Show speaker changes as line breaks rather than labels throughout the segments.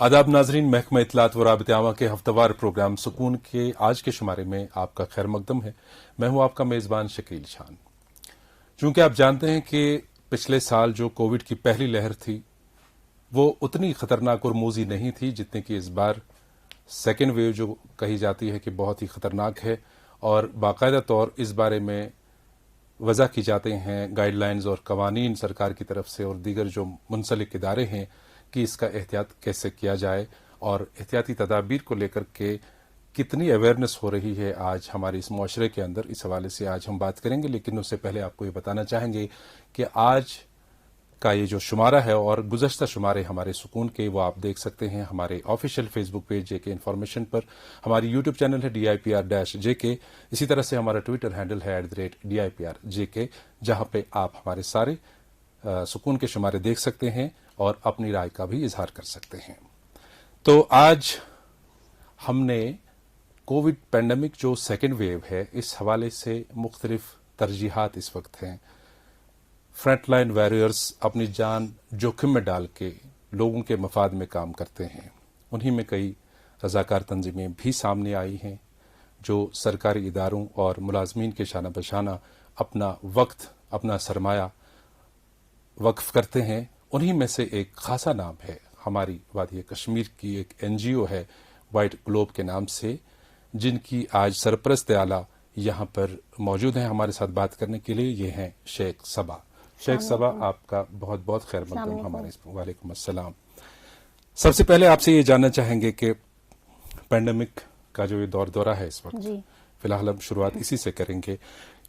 आदाब नाजरीन, महकमा इत्तलात व राबते-ए-आमा के हफ्तावार प्रोग्राम सुकून के आज के शुमारे में आपका खैर मकदम है। मैं हूं आपका मेजबान शकील शान। चूंकि आप जानते हैं कि पिछले साल जो कोविड की पहली लहर थी वो उतनी खतरनाक और मूजी नहीं थी जितनी कि इस बार सेकेंड वेव जो कही जाती है कि बहुत ही खतरनाक है, और बाकायदा तौर इस बारे में वजह की जाते हैं गाइडलाइंस और कवानीन सरकार की तरफ से और दीगर जो मुंसलिक इदारे हैं कि इसका एहतियात कैसे किया जाए और एहतियाती तदाबीर को लेकर के कितनी अवेयरनेस हो रही है आज हमारे इस मुआशरे के अंदर। इस हवाले से आज हम बात करेंगे, लेकिन उससे पहले आपको ये बताना चाहेंगे कि आज का ये जो शुमारा है और गुज़श्ता शुमारे हमारे सुकून के, वो आप देख सकते हैं हमारे ऑफिशियल फेसबुक पेज जेके इन्फॉर्मेशन पर, हमारी यूट्यूब चैनल है DIPR-JK, इसी तरह से हमारा ट्विटर हैंडल है @DIPR-JK, जहां पे आप हमारे सारे सुकून के शुमारे देख सकते हैं और अपनी राय का भी इजहार कर सकते हैं। तो आज हमने कोविड पैंडेमिक जो सेकेंड वेव है, इस हवाले से मुख्तलिफ तरजीहात इस वक्त हैं। फ्रंटलाइन वॉरियर्स अपनी जान जोखिम में डाल के लोगों के मफाद में काम करते हैं। उन्हीं में कई रजाकार तंजीमें भी सामने आई हैं जो सरकारी इदारों और मुलाजमीन के शाना बशाना अपना वक्त, अपना सरमाया वक्फ करते हैं। उन्हीं में से एक खासा नाम है हमारी वादी कश्मीर की एक NGO है वाइट ग्लोब के नाम से, जिनकी आज सरपरस्त आला यहाँ पर मौजूद हैं हमारे साथ बात करने के लिए। ये हैं शेख सबा। शेख सबा, आपका बहुत बहुत खैर मकदम हमारे इस। वालेकुम अस्सलाम। सबसे पहले आपसे ये जानना चाहेंगे कि पैंडेमिक का जो ये दौर दौरा है इस वक्त, फिलहाल हम शुरुआत इसी से करेंगे,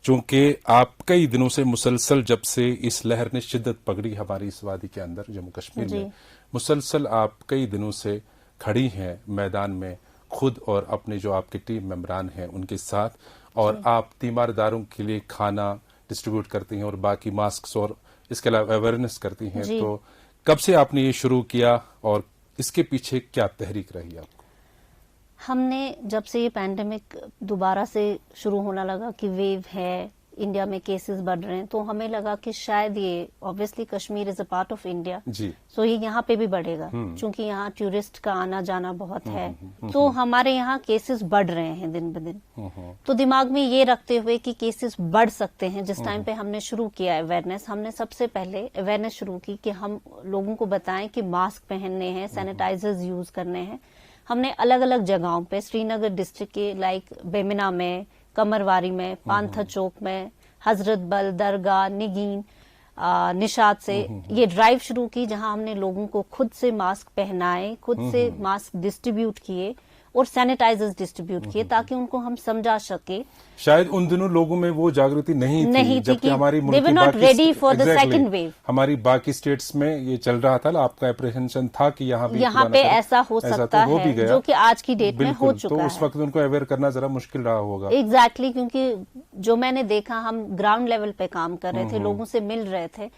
चूंकि आप कई दिनों से मुसलसल, जब से इस लहर ने शिद्दत पकड़ी हमारी इस वादी के अंदर जम्मू कश्मीर में, मुसलसल आप कई दिनों से खड़ी हैं मैदान में खुद और अपने जो आपके टीम मेंबरान हैं उनके साथ, और आप तीमारदारों के लिए खाना डिस्ट्रीब्यूट करती हैं और बाकी मास्क और इसके अलावा अवेयरनेस करती हैं। तो कब से आपने ये शुरू किया और इसके पीछे क्या तहरीक रही आपको?
हमने जब से ये पैंडेमिक दोबारा से शुरू होना लगा कि वेव है, इंडिया में केसेस बढ़ रहे हैं, तो हमें लगा कि शायद ये obviously Kashmir is a part of India, so ये यहाँ पे भी बढ़ेगा, क्योंकि यहाँ टूरिस्ट का आना जाना बहुत है। तो हमारे यहाँ केसेस बढ़ रहे हैं दिन ब दिन। तो दिमाग में ये रखते हुए कि केसेस बढ़ सकते हैं, जिस टाइम पे हमने शुरू किया अवेयरनेस, हमने सबसे पहले अवेयरनेस शुरू की कि हम लोगों को बताएं कि मास्क पहनने हैं, सैनिटाइजर्स यूज करने हैं। हमने अलग अलग जगहों पे, श्रीनगर डिस्ट्रिक्ट के लाइक बेमिना में, कमरवारी में, पांथा चौक में, हजरत बल, दरगाह, निगीन, निशात से ये ड्राइव शुरू की, जहां हमने लोगों को खुद से मास्क पहनाए, खुद से मास्क डिस्ट्रीब्यूट किए और सैनिटाइजर्स डिस्ट्रीब्यूट किए, ताकि उनको हम समझा सके।
शायद उन दिनों लोगों में वो जागृति नहीं थी जबकि हमारी
ready for the second wave,
हमारी बाकी स्टेट्स में ये चल रहा था। आपका अप्रीहेंशन था कि यहाँ
पे ऐसा हो सकता है, जो कि आज की डेट में हो चुका है।
तो उस वक्त उनको अवेयर करना जरा मुश्किल रहा होगा।
एग्जैक्टली, क्योंकि जो मैंने देखा, हम ग्राउंड लेवल पे काम कर रहे थे, लोगों से मिल रहे थे,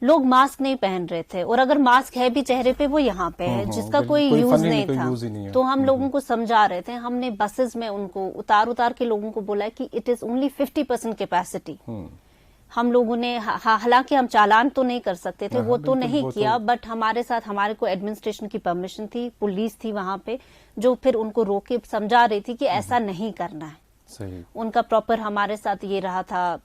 लोग मास्क नहीं पहन रहे थे, और अगर मास्क है भी चेहरे पे वो यहाँ पे है, जिसका कोई यूज नहीं था। तो हम लोगों को समझा रहे थे, हमने बसेस में उनको उतार के लोगों को बोला कि इट इज ओनली 50% कैपेसिटी। हम लोगों ने, हालांकि हम चालान तो नहीं कर सकते थे, वो तो नहीं किया, बट हमारे साथ हमारे को एडमिनिस्ट्रेशन की परमिशन थी, पुलिस थी वहां पे, जो फिर उनको रोक के समझा रही थी कि ऐसा नहीं करना है।
सही।
उनका प्रॉपर हमारे साथ ये रहा था,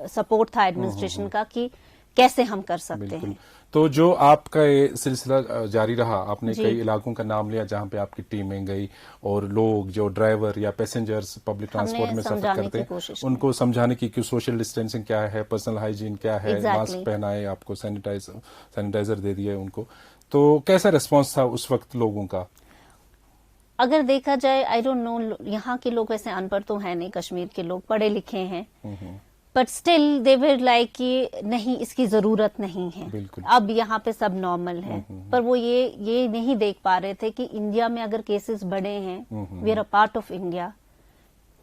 सपोर्ट था एडमिनिस्ट्रेशन का कि कैसे हम कर सकते हैं।
तो जो आपका ये सिलसिला जारी रहा, आपने कई इलाकों का नाम लिया जहां पे आपकी टीमें गई और लोग जो ड्राइवर या पैसेंजर्स पब्लिक ट्रांसपोर्ट में सफर करते हैं उनको समझाने की कि सोशल डिस्टेंसिंग क्या है, पर्सनल हाइजीन क्या है, मास्क पहनाए, आपको सैनिटाइजर दे दिए उनको। तो कैसा रिस्पॉन्स था उस वक्त लोगों का?
अगर देखा जाए, आई डोंट नो, यहाँ के लोग वैसे अनपढ़ तो है नहीं, कश्मीर के लोग पढ़े लिखे हैं, but still they were like कि नहीं, इसकी जरूरत नहीं है, अब यहाँ पे सब नॉर्मल है। पर वो ये नहीं देख पा रहे थे कि इंडिया में अगर केसेस बढ़े हैं, we are a part of India,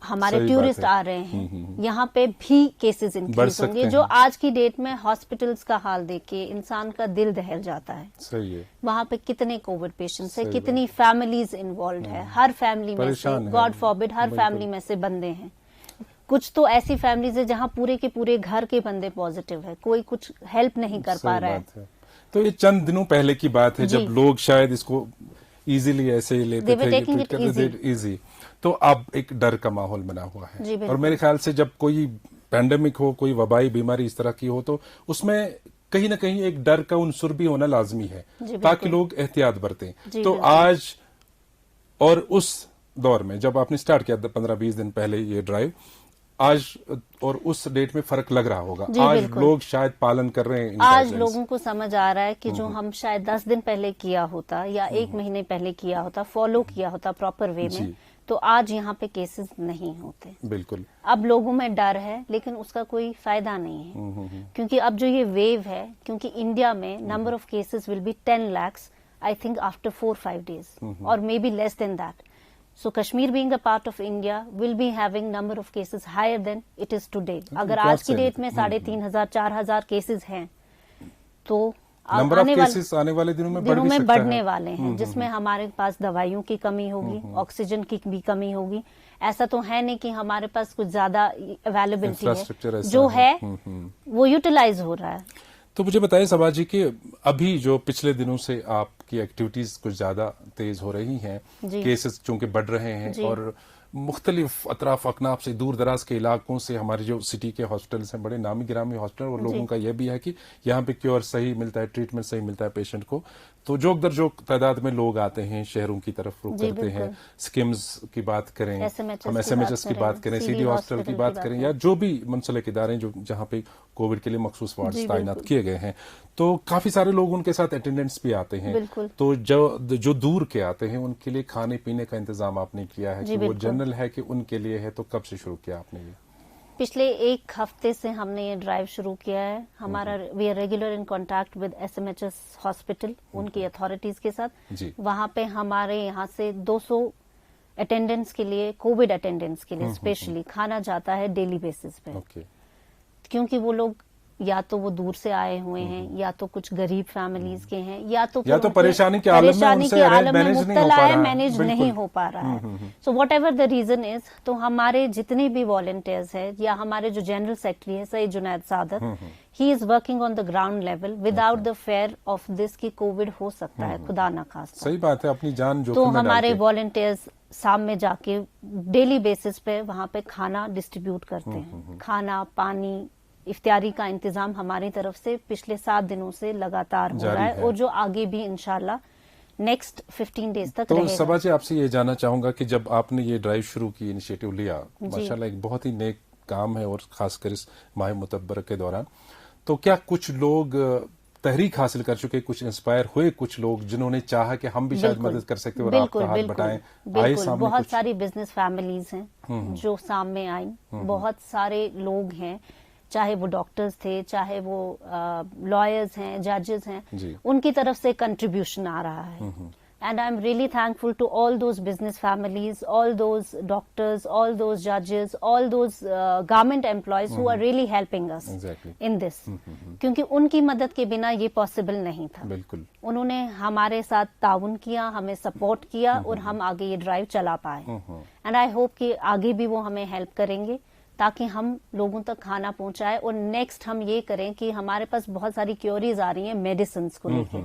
हमारे टूरिस्ट आ रहे हैं, यहाँ पे भी केसेस इंक्रीज होंगे, जो आज की डेट में हॉस्पिटल्स का हाल देख के इंसान का दिल दहल जाता है।
सही है।
वहाँ पे कितने कोविड पेशेंट्स है, कितनी फैमिलीज इन्वॉल्व है, हर फैमिली में से, गॉड फॉरबिड, हर फैमिली में से बंदे हैं। कुछ तो ऐसी फैमिलीज है जहाँ पूरे के पूरे घर के बंदे पॉजिटिव है, कोई कुछ हेल्प नहीं कर पा रहा है।
तो ये चंद दिनों पहले की बात है जब लोग शायद इसको इजीली ऐसे ही लेते
They were
थे,
taking it easy.
इजी। तो अब एक डर का माहौल बना हुआ
जी,
है,
बिल्कुल।
और मेरे ख्याल से जब कोई पैंडेमिक हो, कोई वबाई बीमारी इस तरह की हो, तो उसमें कहीं ना कहीं एक डर का उनसुर भी होना लाजमी है,
जी,
ताकि
बिल्कुल।
लोग एहतियात बरतें।
जी,
तो
बिल्कुल।
आज और उस दौर में जब आपने स्टार्ट किया 15-20 दिन पहले ये ड्राइव, आज और उस डेट में फर्क लग रहा होगा।
जी,
आज
बिल्कुल।
लोग शायद पालन कर रहे हैं इन
आज
guidelines।
लोगों को समझ आ रहा है कि जो हम शायद 10 दिन पहले किया होता या 1 महीने पहले किया होता, फॉलो किया होता प्रॉपर वे में,
जी।
तो आज यहाँ पे केसेस नहीं होते।
बिल्कुल।
अब लोगों में डर है, लेकिन उसका कोई फायदा नहीं है, क्योंकि अब जो ये वेव है, क्योंकि इंडिया में number of cases will be 10 lakhs I think after 4-5 days और may be less than that. So Kashmir being a part of India will be having number of cases higher than it is today. अगर आज की date में 3,500-4,000 cases हैं, तो
number of cases आने वाले दिनों में
बढ़ने वाले हैं, जिसमें हमारे पास दवाइयों की कमी होगी, ऑक्सीजन की भी कमी होगी। ऐसा तो है नहीं कि हमारे पास कुछ ज्यादा अवेलेबिलिटी है, जो है वो यूटिलाइज हो रहा है।
तो मुझे बताइए सबा जी कि अभी जो पिछले दिनों से आपकी एक्टिविटीज कुछ ज्यादा तेज हो रही हैं, केसेस चूंकि बढ़ रहे हैं, और मुख्तलिफ अतराफ अकनाफ से, दूर दराज के इलाकों से हमारे जो सिटी के हॉस्पिटल्स हैं, बड़े नामी गिरामी हॉस्पिटल, और लोगों का यह भी है कि यहाँ पे क्योर सही मिलता है, ट्रीटमेंट सही मिलता है पेशेंट को। तो जोक दर जोक तादाद में लोग आते हैं, शहरों की तरफ रुख करते हैं। स्किम्स की बात करें, हम SMHS की बात करें, CD हॉस्पिटल की बात करें, या जो भी मुंसलिक इदारे जो जहाँ पे कोविड के लिए मखसूस वार्ड तैनात किए गए हैं, तो काफी सारे लोग उनके साथ अटेंडेंट्स भी आते हैं। तो जो दूर के आते हैं उनके लिए खाने पीने का इंतजाम आपने किया है कि वो जनरल है कि उनके लिए है, तो कब से शुरू किया आपने ये?
पिछले 1 हफ्ते से हमने ये ड्राइव शुरू किया है। हमारा we are regular in contact with SMHS hospital, उनकी अथॉरिटीज के साथ। वहां पे हमारे यहाँ से 200 अटेंडेंट्स के लिए, कोविड अटेंडेंट्स के लिए स्पेशली खाना जाता है डेली बेसिस पे। क्योंकि वो लोग या तो वो दूर से आए हुए हैं, या तो कुछ गरीब फैमिलीज के हैं, या तो
परेशानी के आलम में
मुब्तला है, मैनेज नहीं हो पा रहा है। So whatever the reason is, तो हमारे जितने भी वॉलंटियर्स हैं, या हमारे जो जनरल सेक्रेटरी है Saeed Junaid Saadat, he is working on the ground level without the fear of this की कोविड हो सकता है, खुदा न खास्ता।
सही बात है, अपनी जान जोखिम
तो
में
हमारे वॉलंटियर्स सामने जाके डेली बेसिस पे वहां पे खाना डिस्ट्रीब्यूट करते हैं। खाना, पानी, इफ्तारी का इंतजाम हमारी तरफ से पिछले 7 दिनों से लगातार हो रहा है, और जो आगे भी इंशाल्लाह नेक्स्ट 15 डेज तक रहेगा।
तो सबा जी, आपसे ये जानना चाहूंगा कि जब आपने ये ड्राइव शुरू की, इनिशिएटिव लिया, माशाल्लाह एक बहुत ही नेक काम है, और खासकर इस माह मुतब्बर के दौरान, तो क्या कुछ लोग तहरीक हासिल कर चुके, कुछ इंस्पायर हुए, कुछ लोग जिन्होंने चाहा कि हम भी शायद मदद कर सकते, और आपका हाथ बटाएं, आए सामने?
बहुत सारी बिजनेस फैमिलीज हैं जो सामने आई, बहुत सारे लोग हैं, चाहे वो डॉक्टर्स थे, चाहे वो लॉयर्स हैं, जजेस हैं, उनकी तरफ से कंट्रीब्यूशन आ रहा है। And I am really thankful to all those business families, all those doctors, all those जजेस, all those government employees who are really helping us in this, क्योंकि उनकी मदद के बिना ये पॉसिबल नहीं था।
बिल्कुल,
उन्होंने हमारे साथ ताउन किया, हमें सपोर्ट किया, और हम आगे ये ड्राइव चला पाए। एंड आई होप कि आगे भी वो हमें हेल्प करेंगे, ताकि हम लोगों तक खाना पहुंचाए। और नेक्स्ट हम ये करें कि हमारे पास बहुत सारी क्योरीज आ रही हैं मेडिसिन को लेके,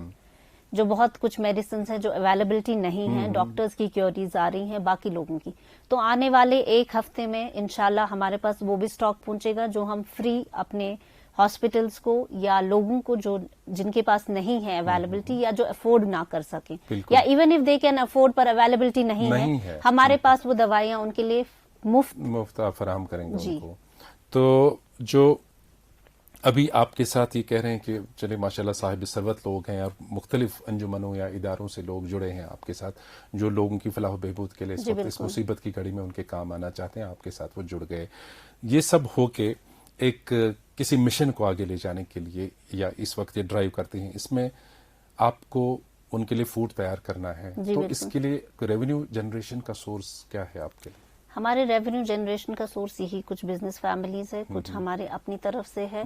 जो बहुत कुछ मेडिसिन है जो अवेलेबिलिटी नहीं है, डॉक्टर्स की क्योरीज आ रही हैं, बाकी लोगों की। तो आने वाले 1 हफ्ते में इंशाल्लाह हमारे पास वो भी स्टॉक पहुंचेगा, जो हम फ्री अपने हॉस्पिटल्स को या लोगों को जो जिनके पास नहीं है अवेलेबिलिटी, या जो अफोर्ड ना कर सके, या even if they can afford पर अवेलेबिलिटी नहीं है, हमारे पास वो दवाइयां उनके लिए मुफ्त
फराहम करेंगे उनको। तो जो अभी आपके साथ ये कह रहे हैं कि चले माशाल्लाह साहिब सरवत लोग हैं, और मुख्तलिफ अंजुमनों या इदारों से लोग जुड़े हैं आपके साथ, जो लोगों की फलाह बहबूद के लिए इस वक्त इस मुसीबत की घड़ी में उनके काम आना चाहते हैं, आपके साथ वो जुड़ गए। ये सब होके एक किसी मिशन को आगे ले जाने के लिए, या इस वक्त ये ड्राइव करते हैं, इसमें आपको उनके लिए फूड तैयार करना है, तो इसके लिए रेवेन्यू जनरेशन का सोर्स क्या है आपके लिए?
हमारे रेवेन्यू जनरेशन का सोर्स यही कुछ बिजनेस फैमिलीज है, कुछ हमारे अपनी तरफ से है,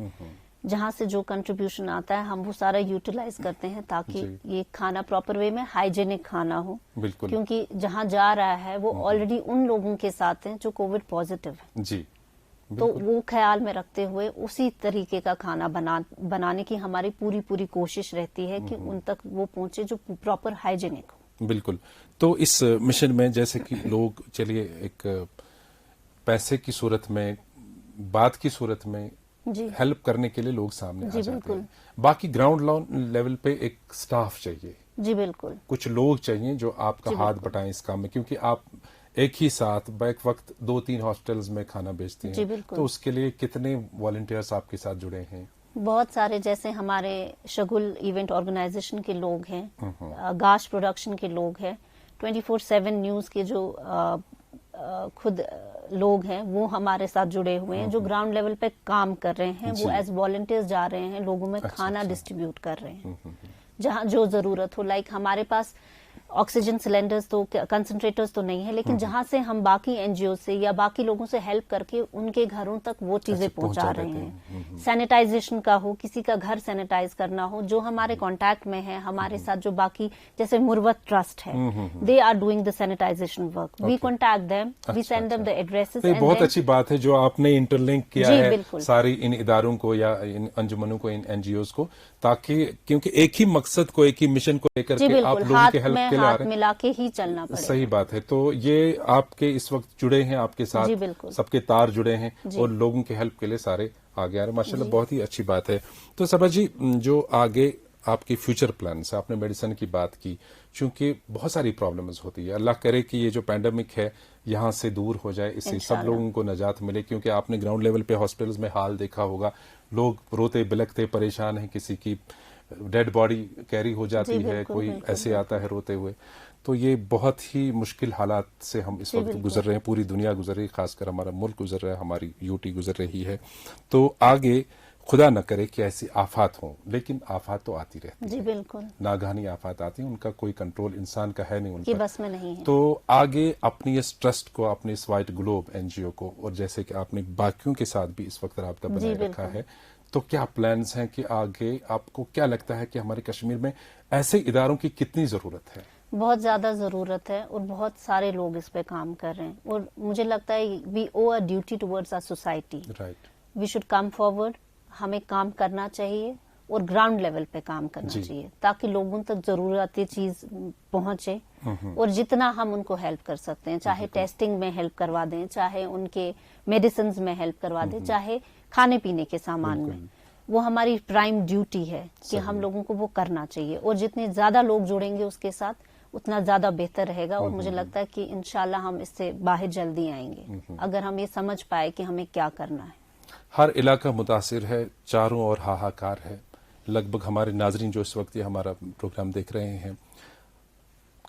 जहां से जो कंट्रीब्यूशन आता है हम वो सारा यूटिलाइज करते हैं, ताकि ये खाना प्रॉपर वे में हाइजेनिक खाना हो। क्योंकि जहां जा रहा है वो ऑलरेडी उन लोगों के साथ हैं जो कोविड पॉजिटिव है जी, तो वो ख्याल में रखते हुए उसी तरीके का खाना बनाने की हमारी पूरी कोशिश रहती है कि उन तक वो पहुंचे जो प्रॉपर हाइजेनिक हो।
बिल्कुल। तो इस मिशन में जैसे कि लोग चलिए एक पैसे की सूरत में, बात की सूरत में
जी
हेल्प करने के लिए लोग सामने आ
जी
जाते
बिल्कुल।
हैं, बाकी ग्राउंड लेवल पे एक स्टाफ चाहिए,
जी बिल्कुल।
कुछ लोग चाहिए जो आपका
जी
हाथ
बिल्कुल।
बटाएं इस काम में, क्योंकि आप एक ही साथ बैक वक्त 2-3 हॉस्टल्स में खाना बेचते
जी
हैं,
बिल्कुल।
तो उसके लिए कितने वॉलंटियर्स आपके साथ जुड़े हैं?
बहुत सारे, जैसे हमारे शगुल इवेंट ऑर्गेनाइजेशन के लोग हैं, गाश प्रोडक्शन के लोग हैं, 24/7 न्यूज के जो खुद लोग हैं वो हमारे साथ जुड़े हुए हैं, जो ग्राउंड लेवल पे काम कर रहे हैं, वो
जी।
एज वॉलंटियर्स जा रहे हैं, लोगों में
अच्छा,
खाना
अच्छा।
डिस्ट्रीब्यूट कर रहे हैं जहाँ जो जरूरत हो। लाइक हमारे पास ऑक्सीजन सिलेंडर्स तो, कंसंट्रेटर्स तो नहीं है, लेकिन जहां से हम बाकी एनजीओ से या बाकी लोगों से हेल्प करके उनके घरों तक वो चीजें
अच्छा,
पहुंचा
पहुंचा
रहे
देते
हैं। सैनिटाइजेशन का हो, किसी का घर सैनिटाइज करना हो, जो हमारे कांटेक्ट में है, हमारे साथ जो बाकी, जैसे मुर्वत ट्रस्ट है, they are doing the sanitization work, we contact them, we send them the addresses.
तो ये बहुत अच्छी बात है जो आपने इंटरलिंक किया
जी,
है
बिल्कुल।
सारी इन इदारों को या इन अंजुमनों को, इन एनजीओज को, ताकि क्योंकि एक ही मकसद को, एक ही मिशन को लेकर
जी
के आप
बिल्कुल,
लोगों
हाथ
के हेल्प
में
के लिए आ
हाथ
रहे हैं।
मिला के ही चलना पड़ेगा।
सही बात है। तो ये आपके इस वक्त जुड़े हैं आपके
जी,
साथ,
बिल्कुल।
सबके तार जुड़े हैं
जी।
और लोगों के हेल्प के लिए सारे आगे आ रहे हैं, माशाल्लाह बहुत ही अच्छी बात है। तो सबा जी, जो आगे आपकी फ्यूचर प्लान्स है, आपने मेडिसिन की बात की, क्योंकि बहुत सारी प्रॉब्लम्स होती है, अल्लाह करे कि ये जो पैंडेमिक है यहाँ से दूर हो जाए, इससे सब
इंशाल्लाह।
लोगों को निजात मिले, क्योंकि आपने ग्राउंड लेवल पे हॉस्पिटल्स में हाल देखा होगा, लोग रोते बिलखते परेशान हैं, किसी की डेड बॉडी कैरी हो जाती
जी,
है,
बिल्कुल,
कोई
बिल्कुल,
ऐसे आता है रोते हुए। तो ये बहुत ही मुश्किल हालात से हम इस
जी,
वक्त
बिल्कुल।
गुजर रहे हैं, पूरी दुनिया गुजर रही है, खासकर हमारा मुल्क गुजर रहा है, हमारी यूटी गुजर रही है। तो आगे खुदा न करे कि ऐसी आफात हों, लेकिन आफात तो आती रहती
जी
है,
बिल्कुल,
नागहानी आफात आती है, उनका कोई कंट्रोल इंसान का है नहीं उन
ये
पर।
बस में नहीं है।
तो आगे अपनी इस ट्रस्ट को, अपनी इस वाइट ग्लोब एनजीओ को, और जैसे कि आपने बाकियों के साथ भी इस वक्त राब्ता
जी,
बनाए रखा
बिल्कुल।
है, तो क्या प्लान्स हैं कि आगे आपको क्या लगता है कि हमारे कश्मीर में ऐसे इदारों की कितनी जरूरत है?
बहुत ज्यादा जरूरत है और बहुत सारे लोग इस पे काम कर रहे हैं, और मुझे लगता है we owe a duty towards our society,
right.
We should come forward, हमें काम करना चाहिए और ग्राउंड लेवल पे काम करना
जी।
चाहिए, ताकि लोगों तक जरूरती चीज पहुंचे, और जितना हम उनको हेल्प कर सकते हैं, चाहे टेस्टिंग में हेल्प करवा दें, चाहे उनके मेडिसिन में हेल्प करवा दें, चाहे खाने पीने के सामान में, वो हमारी प्राइम ड्यूटी है कि हम लोगों को वो करना चाहिए, और जितने ज्यादा लोग जुड़ेंगे उसके साथ उतना ज्यादा बेहतर रहेगा। और मुझे लगता है कि इंशाल्लाह हम इससे बाहर जल्दी आएंगे, अगर हम ये समझ पाए कि हमें क्या करना है।
हर इलाका मुतासिर है, चारों ओर हाहाकार है। लगभग हमारे नाजरीन जो इस वक्त ये हमारा प्रोग्राम देख रहे हैं,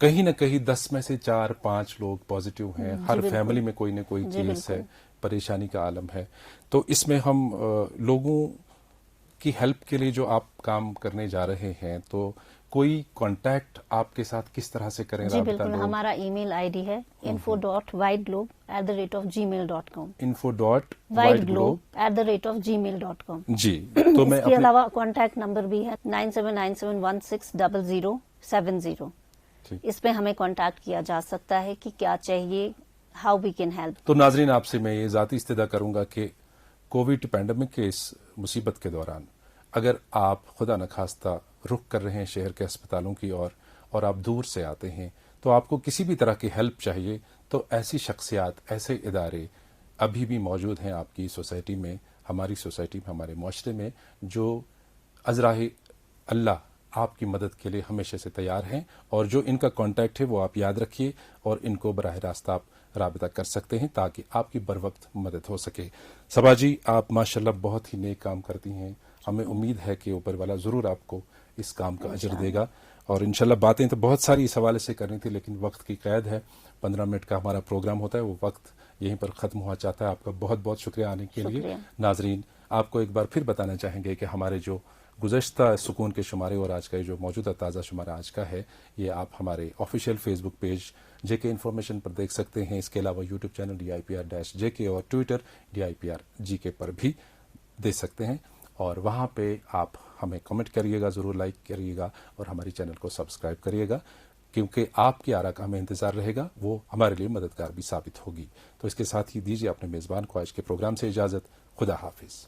कहीं न कहीं 10 में से 4-5 लोग पॉजिटिव हैं, हर
बिल्कुल।
फैमिली में कोई न कोई
जी,
केस है,
बिल्कुल।
परेशानी का आलम है। तो इसमें हम लोगों की हेल्प के लिए जो आप काम करने जा रहे हैं, तो कोई कांटेक्ट आपके साथ किस तरह से करें?
जी बिल्कुल, हमारा ईमेल आईडी है info.whiteglobe@gmail.com, whiteglobe@gmail.com।
जी। तो मैं
इसके अलावा कांटेक्ट नंबर भी है 9797160070।
ठीक।
इस पे हमें कांटेक्ट किया जा सकता है कि क्या चाहिए, हाउ वी कैन हेल्प।
तो नाजरीन, आपसे मैं ये जाती इस्तदा करूंगा कि कोविड पैंडेमिक के इस मुसीबत के दौरान अगर आप खुदा न खास्ता रुख कर रहे हैं शहर के अस्पतालों की ओर और आप दूर से आते हैं, तो आपको किसी भी तरह की हेल्प चाहिए, तो ऐसी शख्सियात, ऐसे इदारे अभी भी मौजूद हैं आपकी सोसाइटी में, हमारी सोसाइटी में, हमारे माशरे में, जो अजराह अल्लाह आपकी मदद के लिए हमेशा से तैयार हैं। और जो इनका कांटेक्ट है वो आप याद रखिए और इनको बराह रास्त आप राबिता कर सकते हैं ताकि आपकी बर वक्त मदद हो सके। सबा जी, आप माशाल्लाह बहुत ही नेक काम करती हैं, हमें उम्मीद है कि ऊपर वाला ज़रूर आपको इस काम का अजर देगा। और इंशाल्लाह बातें तो बहुत सारी इस हवाले से करनी थी, लेकिन वक्त की कैद है, 15 मिनट का हमारा प्रोग्राम होता है, वो वक्त यहीं पर ख़त्म हुआ चाहता है। आपका बहुत बहुत शुक्रिया आने के लिए। नाजरीन, आपको एक बार फिर बताना चाहेंगे कि हमारे जो गुज़श्ता सुकून के शुमारे और आज का ये जो मौजूदा ताज़ा शुमारा आज का है, ये आप हमारे ऑफिशियल फेसबुक पेज जेके इन्फॉर्मेशन पर देख सकते हैं। इसके अलावा यूट्यूब चैनल DIPR-JK और ट्विटर DIPR-GK पर भी दे सकते हैं। और वहाँ पे आप हमें कमेंट करिएगा, ज़रूर लाइक करिएगा और हमारी चैनल को सब्सक्राइब करिएगा, क्योंकि आपकी आरा का हमें इंतज़ार रहेगा, वो हमारे लिए मददगार भी साबित होगी। तो इसके साथ ही दीजिए अपने मेज़बान को आज के प्रोग्राम से इजाज़त। खुदा हाफिज़।